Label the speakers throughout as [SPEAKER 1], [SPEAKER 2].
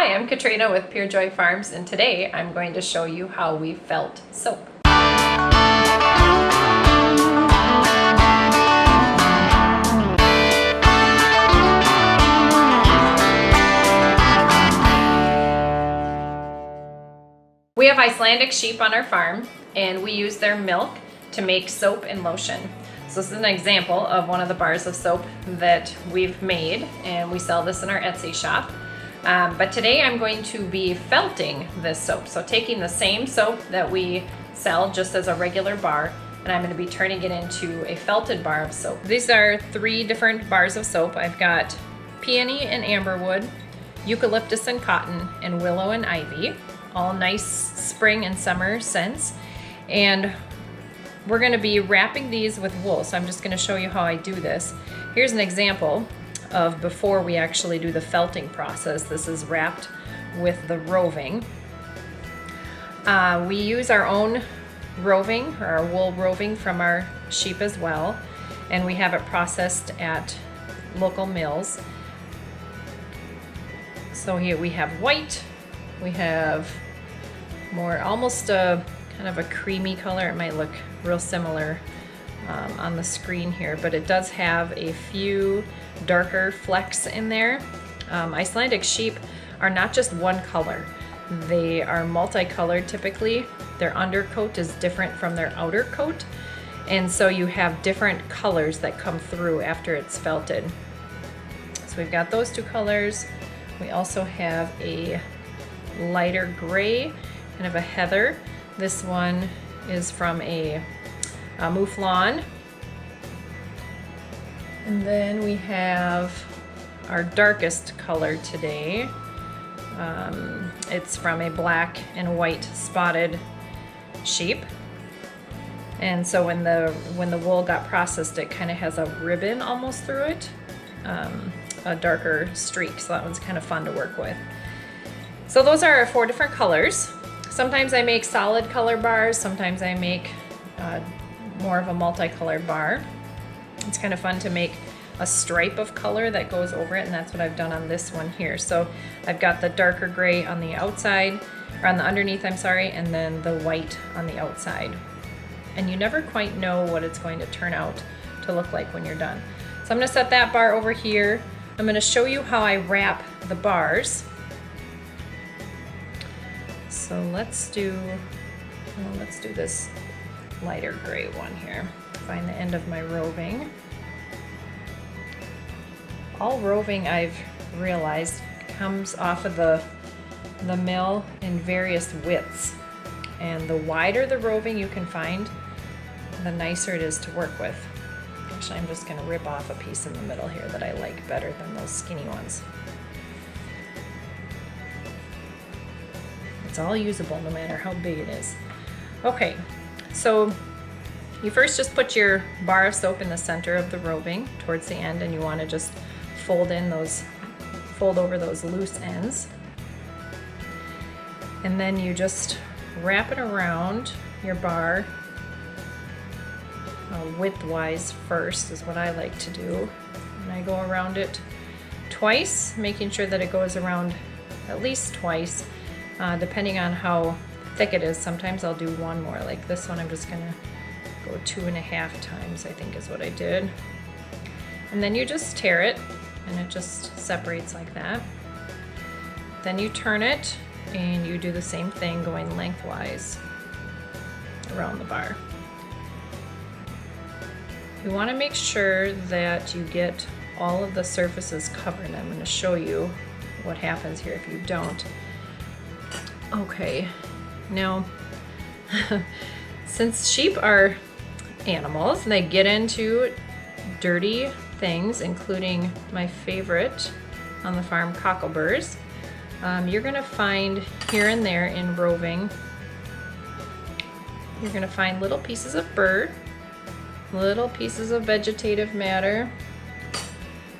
[SPEAKER 1] Hi, I'm Katrina with Pure Joy Farms, and today I'm going to show you how we felt soap. We have Icelandic sheep on our farm, and we use their milk to make soap and lotion. So this is an example of one of the bars of soap that we've made, and we sell this in our Etsy shop. But today I'm going to be felting this soap. So taking the same soap that we sell just as a regular bar, and I'm going to be turning it into a felted bar of soap. These are 3 different bars of soap. I've got peony and amberwood, eucalyptus and cotton, and willow and ivy. All nice spring and summer scents. And we're going to be wrapping these with wool. So I'm just going to show you how I do this. Here's an example of before we actually do the felting process. This is wrapped with the roving. We use our own roving, or our wool roving from our sheep as well, and we have it processed at local mills. So here we have white, we have more almost a kind of a creamy color. It might look real similar on the screen here, but it does have a few darker flecks in there. Icelandic sheep are not just one color. They are multicolored typically. Their undercoat is different from their outer coat, and so you have different colors that come through after it's felted. So we've got those 2 colors. We also have a lighter gray, kind of a heather. This one is from a mouflon. And then we have our darkest color today. It's from a black and white spotted sheep. And so when the wool got processed, it kind of has a ribbon almost through it, a darker streak. So that one's kind of fun to work with. So those are our 4 different colors. Sometimes I make solid color bars. Sometimes I make more of a multicolored bar. It's kind of fun to make a stripe of color that goes over it, and that's what I've done on this one here. So I've got the darker gray on the outside, or on the underneath, I'm sorry, and then the white on the outside. And you never quite know what it's going to turn out to look like when you're done. So I'm going to set that bar over here. I'm going to show you how I wrap the bars. So let's do this lighter gray one here. Find the end of my roving. All roving, I've realized, comes off of the mill in various widths, and the wider the roving you can find, the nicer it is to work with. Actually, I'm just going to rip off a piece in the middle here that I like better than those skinny ones. It's all usable no matter how big it is. Okay, so you first just put your bar of soap in the center of the roving towards the end, and you want to just fold over those loose ends. And then you just wrap it around your bar widthwise first is what I like to do. And I go around it twice, making sure that it goes around at least twice, depending on how thick it is. Sometimes I'll do one more. Like this one, I'm just gonna go 2.5 times, I think is what I did. And then you just tear it, and it just separates like that. Then you turn it, and you do the same thing going lengthwise around the bar. You want to make sure that you get all of the surfaces covered. I'm going to show you what happens here if you don't. Okay, now since sheep are animals and they get into dirty things, including my favorite on the farm, cockleburs, you're going to find here and there in roving, you're going to find little pieces of burr, little pieces of vegetative matter,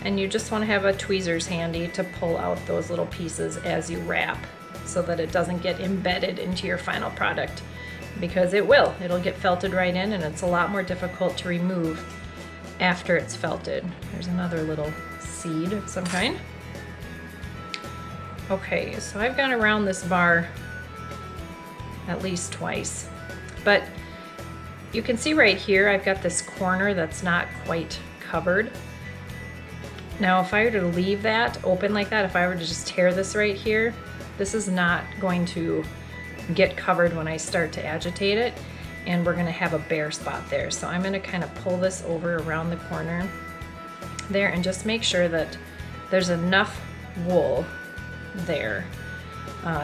[SPEAKER 1] and you just want to have a tweezers handy to pull out those little pieces as you wrap, so that it doesn't get embedded into your final product, because it'll get felted right in, and it's a lot more difficult to remove after it's felted. There's another little seed of some kind. Okay, so I've gone around this bar at least twice, but you can see right here I've got this corner that's not quite covered. Now if I were to leave that open like that, if I were to just tear this right here, this is not going to get covered when I start to agitate it, and we're going to have a bare spot there. So I'm going to kind of pull this over around the corner there and just make sure that there's enough wool there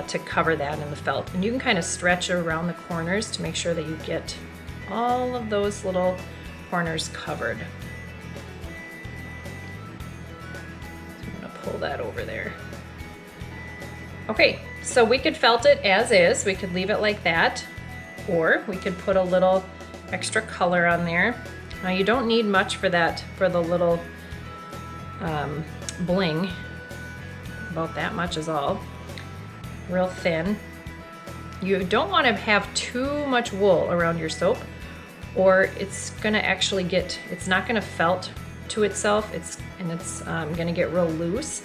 [SPEAKER 1] to cover that in the felt. And you can kind of stretch around the corners to make sure that you get all of those little corners covered. So I'm going to pull that over there. Okay, so we could felt it as is. We could leave it like that, or we could put a little extra color on there. Now you don't need much for that, for the little bling. About that much is all. Real thin. You don't want to have too much wool around your soap, or it's gonna actually get, it's not gonna felt to itself, it's gonna get real loose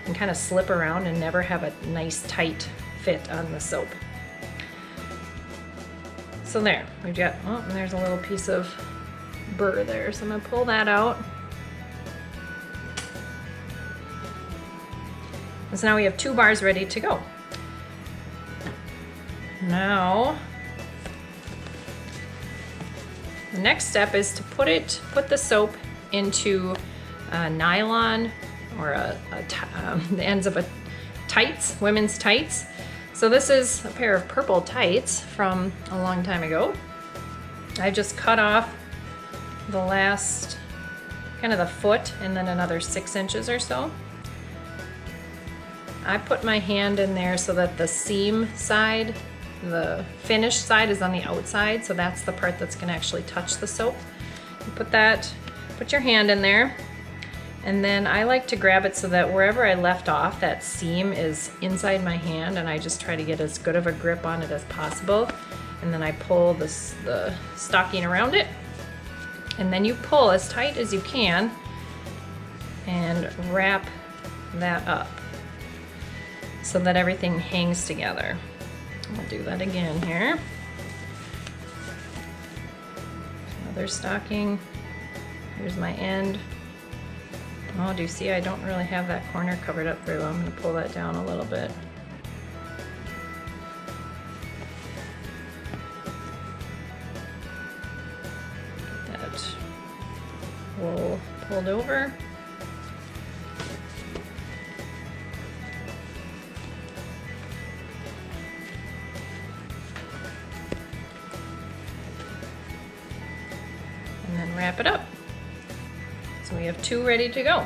[SPEAKER 1] and kind of slip around and never have a nice tight fit on the soap. So there, we've got, oh, and there's a little piece of burr there, so I'm gonna pull that out. And so now we have 2 bars ready to go. Now, the next step is to put the soap into a nylon or the ends of a tights, women's tights. So this is a pair of purple tights from a long time ago. I just cut off the last, kind of the foot, and then another 6 inches or so. I put my hand in there so that the seam side, the finished side, is on the outside, so that's the part that's gonna actually touch the soap. You put your hand in there, and then I like to grab it so that wherever I left off, that seam is inside my hand, and I just try to get as good of a grip on it as possible. And then I pull the stocking around it, and then you pull as tight as you can and wrap that up so that everything hangs together. I'll do that again here. Another stocking. Here's my end. Oh, do you see I don't really have that corner covered up very well. I'm going to pull that down a little bit. Get that wool pulled over. And then wrap it up. So we have 2 ready to go.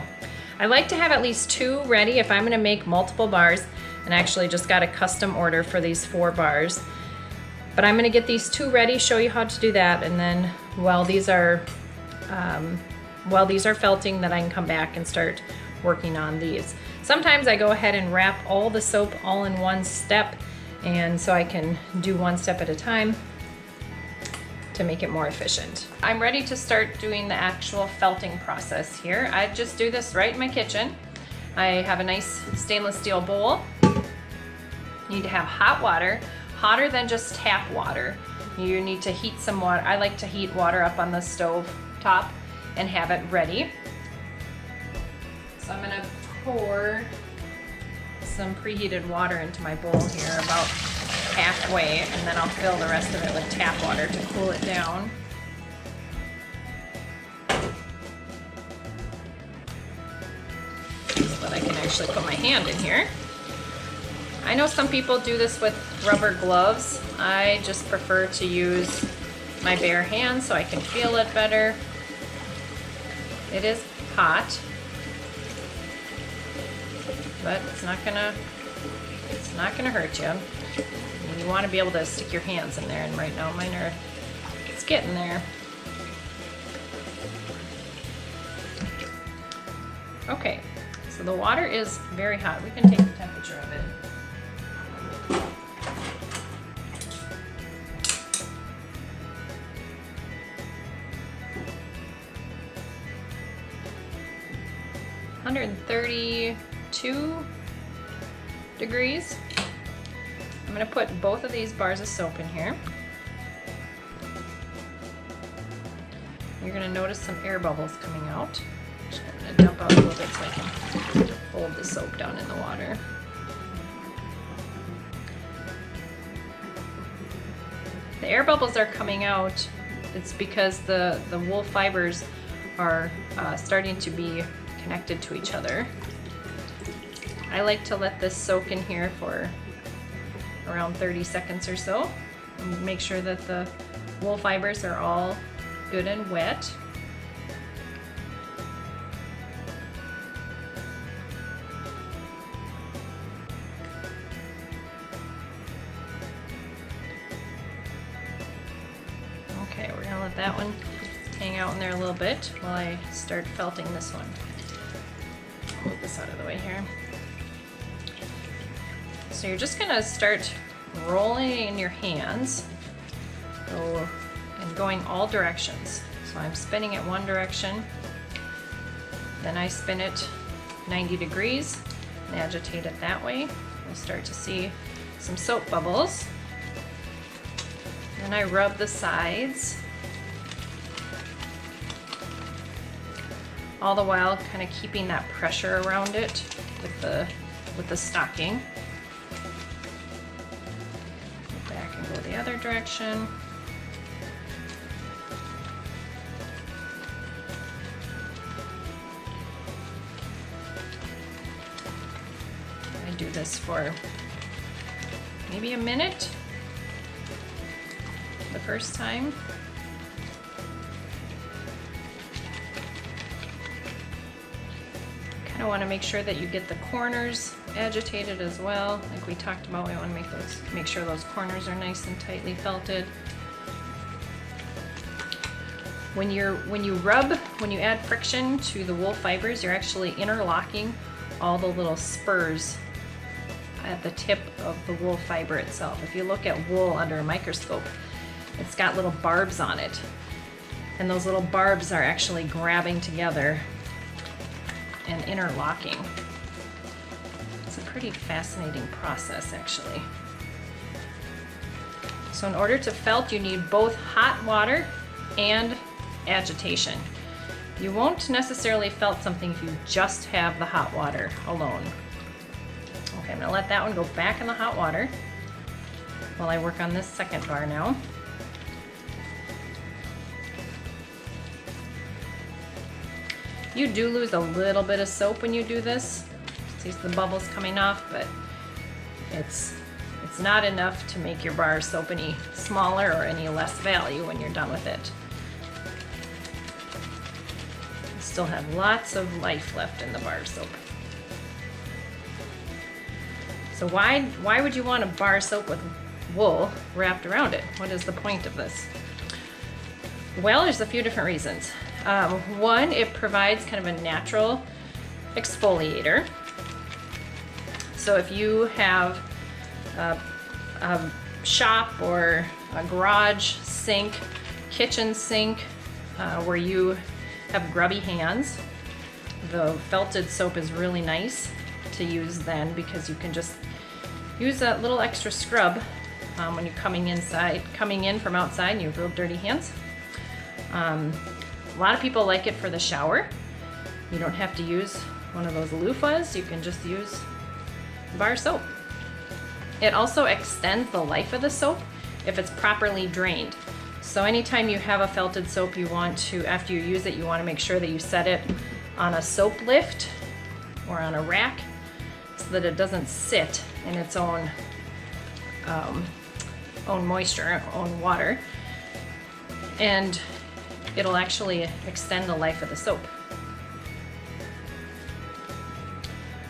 [SPEAKER 1] I like to have at least 2 ready if I'm gonna make multiple bars, and I actually just got a custom order for these 4 bars. But I'm gonna get these 2 ready, show you how to do that, and then while these are felting, then I can come back and start working on these. Sometimes I go ahead and wrap all the soap all in one step, and so I can do one step at a time to make it more efficient. I'm ready to start doing the actual felting process here. I just do this right in my kitchen. I have a nice stainless steel bowl. You need to have hot water, hotter than just tap water. You need to heat some water. I like to heat water up on the stove top and have it ready. So I'm gonna pour some preheated water into my bowl here, about halfway, and then I'll fill the rest of it with tap water to cool it down. So that I can actually put my hand in here. I know some people do this with rubber gloves. I just prefer to use my bare hands so I can feel it better. It is hot, but it's not gonna hurt you. You want to be able to stick your hands in there, and right now mine are, it's getting there. Okay, so the water is very hot. We can take the temperature of it. degrees. I'm going to put both of these bars of soap in here. You're going to notice some air bubbles coming out. I'm going to dump out a little bit so I can hold the soap down in the water. The air bubbles are coming out. It's because the wool fibers are starting to be connected to each other. I like to let this soak in here for around 30 seconds or so. And make sure that the wool fibers are all good and wet. Okay, we're gonna let that one hang out in there a little bit while I start felting this one. Move this out of the way here. So you're just gonna start rolling in your hands and going all directions. So I'm spinning it one direction, then I spin it 90 degrees and agitate it that way. You'll start to see some soap bubbles. Then I rub the sides, all the while kind of keeping that pressure around it with the stocking. Go back and go the other direction. I do this for maybe a minute the first time. Kind of want to make sure that you get the corners agitated as well. Like we talked about, we want to make sure those corners are nice and tightly felted. When you add friction to the wool fibers, you're actually interlocking all the little spurs at the tip of the wool fiber itself. If you look at wool under a microscope, it's got little barbs on it, and those little barbs are actually grabbing together and interlocking. It's a pretty fascinating process, actually. So in order to felt, you need both hot water and agitation. You won't necessarily felt something if you just have the hot water alone. Okay, I'm gonna let that one go back in the hot water while I work on this second bar now. You do lose a little bit of soap when you do this. See the bubbles coming off, but it's not enough to make your bar soap any smaller or any less value when you're done with it. You still have lots of life left in the bar soap. So why would you want a bar soap with wool wrapped around it? What is the point of this? Well, there's a few different reasons. One, it provides kind of a natural exfoliator. So if you have a shop or a garage sink, kitchen sink, where you have grubby hands, the felted soap is really nice to use then, because you can just use a little extra scrub when you're coming in from outside and you have real dirty hands. A lot of people like it for the shower. You don't have to use one of those loofahs. You can just use bar soap. It also extends the life of the soap if it's properly drained. So anytime you have a felted soap, you want to, after you use it, you want to make sure that you set it on a soap lift or on a rack so that it doesn't sit in its own moisture, own water. And it'll actually extend the life of the soap.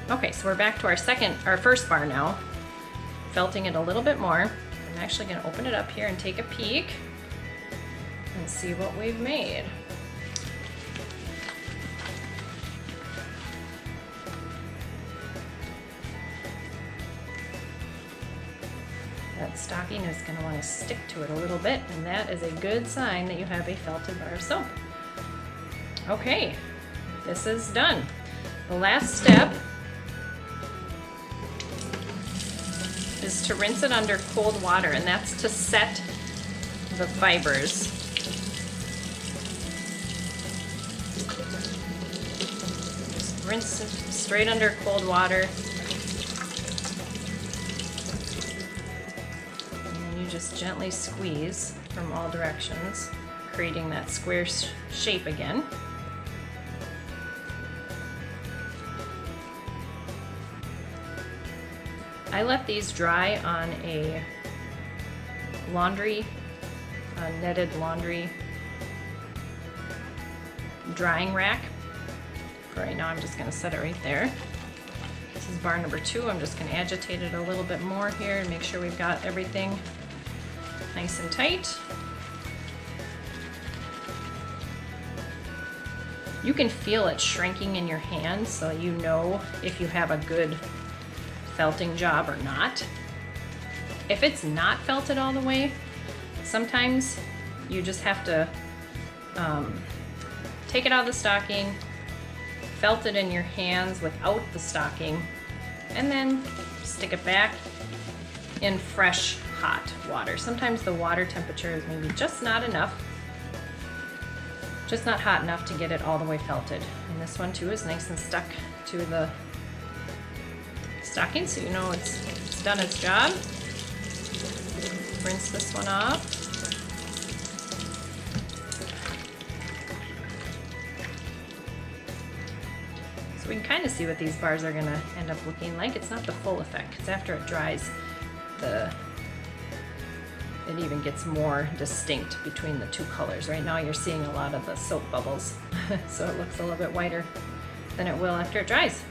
[SPEAKER 1] Okay, so we're back to our first bar now, felting it a little bit more. I'm actually going to open it up here and take a peek and see what we've made. That stocking is going to want to stick to it a little bit, and that is a good sign that you have a felted bar of soap. Okay, this is done. The last step is to rinse it under cold water, and that's to set the fibers. Just rinse it straight under cold water. And then you just gently squeeze from all directions, creating that square shape again. I let these dry on a netted laundry drying rack. For right now, I'm just going to set it right there. This is bar number 2. I'm just going to agitate it a little bit more here and make sure we've got everything nice and tight. You can feel it shrinking in your hand, so you know if you have a good felting job or not. If it's not felted all the way, sometimes you just have to take it out of the stocking, felt it in your hands without the stocking, and then stick it back in fresh hot water. Sometimes the water temperature is maybe just not enough, just not hot enough to get it all the way felted. And this one too is nice and stuck to the stocking, so you know it's done its job. Rinse this one off. So we can kind of see what these bars are going to end up looking like. It's not the full effect, because after it dries, it even gets more distinct between the two colors. Right now you're seeing a lot of the soap bubbles, so it looks a little bit whiter than it will after it dries.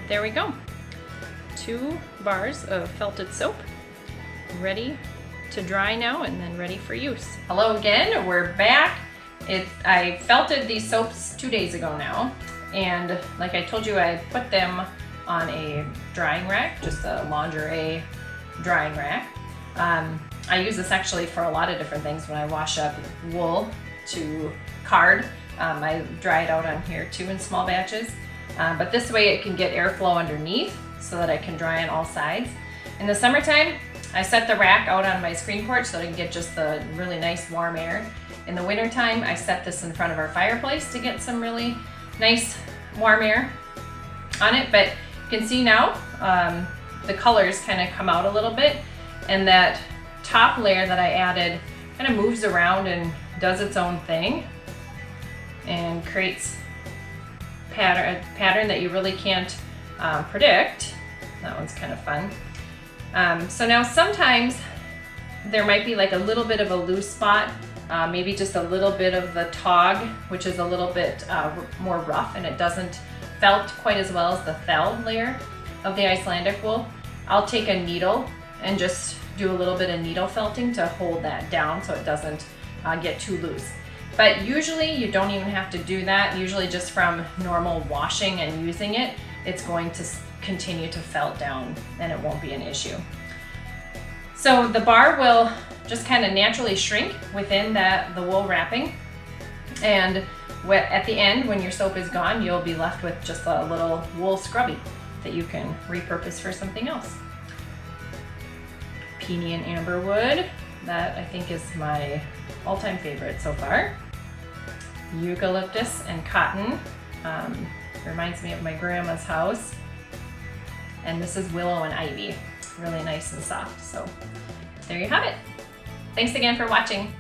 [SPEAKER 1] There we go. 2 bars of felted soap ready to dry now and then ready for use. Hello again, we're back. I felted these soaps 2 days ago now, and like I told you, I put them on a drying rack, just a lingerie drying rack. I use this actually for a lot of different things. When I wash up wool to card, I dry it out on here too in small batches. But this way it can get airflow underneath so that I can dry on all sides. In the summertime, I set the rack out on my screen porch so that I can get just the really nice warm air. In the wintertime, I set this in front of our fireplace to get some really nice warm air on it. But you can see now the colors kind of come out a little bit, and that top layer that I added kind of moves around and does its own thing and creates a pattern that you really can't predict. That one's kind of fun. So now sometimes there might be like a little bit of a loose spot, maybe just a little bit of the tog, which is a little bit more rough and it doesn't felt quite as well as the felled layer of the Icelandic wool. I'll take a needle and just do a little bit of needle felting to hold that down so it doesn't get too loose. But usually you don't even have to do that. Usually just from normal washing and using it, it's going to continue to felt down and it won't be an issue. So the bar will just kind of naturally shrink within the wool wrapping. And at the end, when your soap is gone, you'll be left with just a little wool scrubby that you can repurpose for something else. Peony and amberwood, that I think is my all-time favorite so far. Eucalyptus and cotton, reminds me of my grandma's house. And this is willow and ivy, really nice and soft. So there you have it. Thanks again for watching.